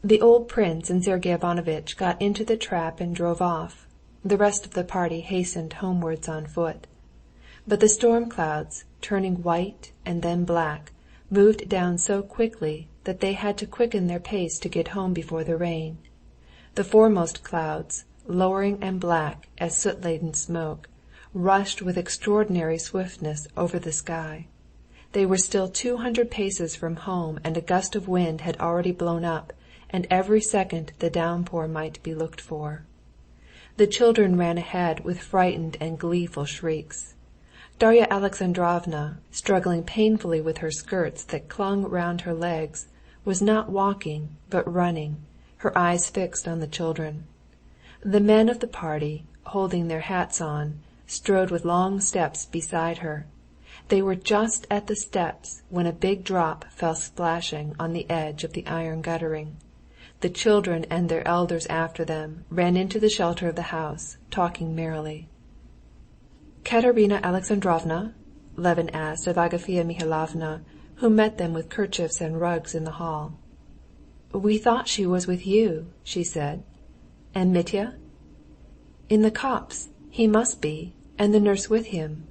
The old prince and Sergey Ivanovitch got into the trap and drove off. The rest of the party hastened homewards on foot. But the storm clouds, turning white and then black, moved down so quickly that they had to quicken their pace to get home before the rain. The foremost clouds, lowering and black as soot-laden smoke, rushed with extraordinary swiftness over the sky. They were still 200 paces from home, and a gust of wind had already blown up, and every second the downpour might be looked for. The children ran ahead with frightened and gleeful shrieks. Darya Alexandrovna, struggling painfully with her skirts that clung round her legs, was not walking, but running, her eyes fixed on the children. The men of the party, holding their hats on, strode with long steps beside her. They were just at the steps when a big drop fell splashing on the edge of the iron guttering. The children and their elders after them ran into the shelter of the house, talking merrily. "Katerina Alexandrovna?" Levin asked of Agafea Mihalovna, who met them with kerchiefs and rugs in the hall. "We thought she was with you," she said. "And Mitya?" "In the copse. He must be, and the nurse with him."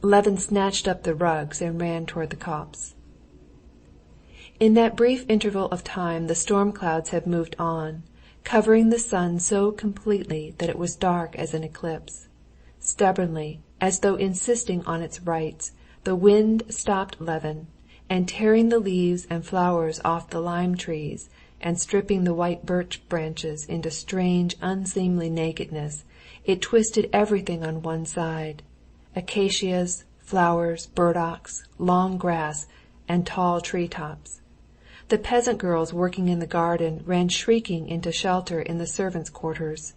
Levin snatched up the rugs and ran toward the copse. In that brief interval of time the storm clouds had moved on, covering the sun so completely that it was dark as an eclipse. Stubbornly, as though insisting on its rights, the wind stopped Levin, and tearing the leaves and flowers off the lime trees, and stripping the white birch branches into strange, unseemly nakedness, it twisted everything on one side: acacias, flowers, burdocks, long grass, and tall tree-tops. The peasant girls working in the garden ran shrieking into shelter in the servants' quarters.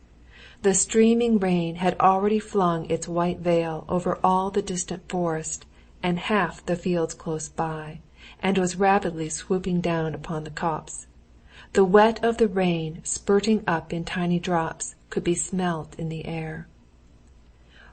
The streaming rain had already flung its white veil over all the distant forest and half the fields close by, and was rapidly swooping down upon the copse. The wet of the rain, spurting up in tiny drops, could be smelt in the air.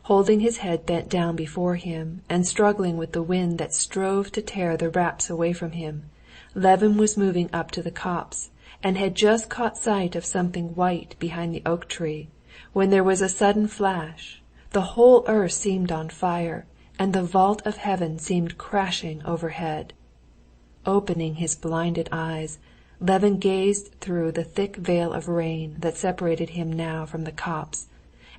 Holding his head bent down before him, and struggling with the wind that strove to tear the wraps away from him, Levin was moving up to the copse, and had just caught sight of something white behind the oak tree, when there was a sudden flash. The whole earth seemed on fire, and the vault of heaven seemed crashing overhead. Opening his blinded eyes, Levin gazed through the thick veil of rain that separated him now from the copse,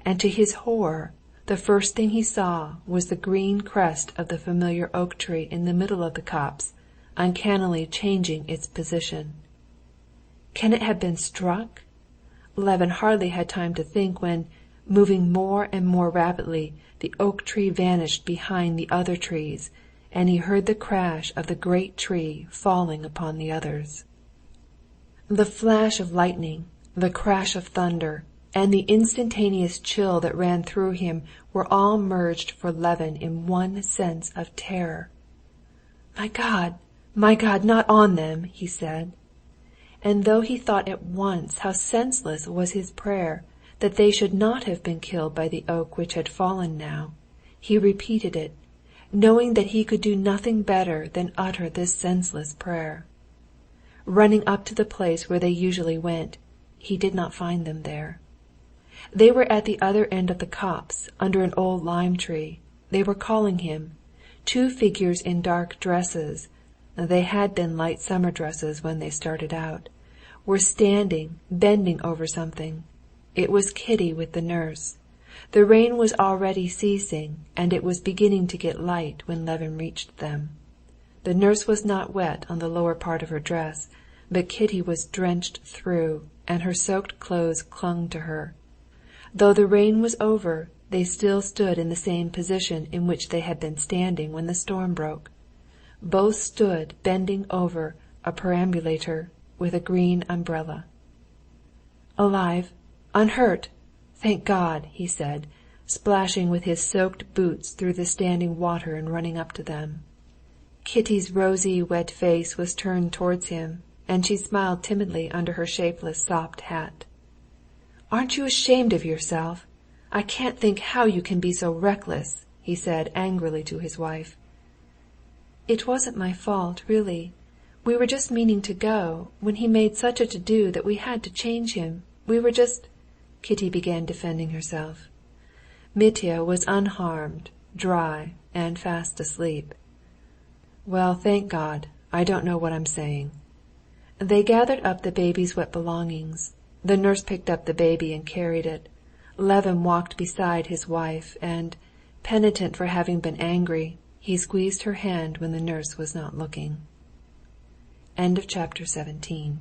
and to his horror, the first thing he saw was the green crest of the familiar oak tree in the middle of the copse, uncannily changing its position. Can it have been struck? Levin hardly had time to think when, moving more and more rapidly, the oak tree vanished behind the other trees, and he heard the crash of the great tree falling upon the others. The flash of lightning, the crash of thunder, and the instantaneous chill that ran through him were all merged for Levin in one sense of terror. My God, not on them!" he said. And though he thought at once how senseless was his prayer, that they should not have been killed by the oak which had fallen now, he repeated it, knowing that he could do nothing better than utter this senseless prayer. Running up to the place where they usually went, he did not find them there. They were at the other end of the copse, under an old lime tree. They were calling him. Two figures in dark dresses, they had been light summer dresses when they started out, were standing, bending over something. It was Kitty with the nurse. The rain was already ceasing, and it was beginning to get light when Levin reached them. The nurse was not wet on the lower part of her dress, but Kitty was drenched through, and her soaked clothes clung to her. Though the rain was over, they still stood in the same position in which they had been standing when the storm broke. Both stood bending over a perambulator with a green umbrella. "Alive, unhurt, thank God!" he said, splashing with his soaked boots through the standing water and running up to them. Kitty's rosy, wet face was turned towards him, and she smiled timidly under her shapeless sopped hat. "Aren't you ashamed of yourself? I can't think how you can be so reckless," he said angrily to his wife. "It wasn't my fault, really. We were just meaning to go, when he made such a to-do that we had to change him. We were just..." Kitty began defending herself. Mitya was unharmed, dry, and fast asleep. "Well, thank God, I don't know what I'm saying." They gathered up the baby's wet belongings. The nurse picked up the baby and carried it. Levin walked beside his wife, and, penitent for having been angry, he squeezed her hand when the nurse was not looking. Chapter 18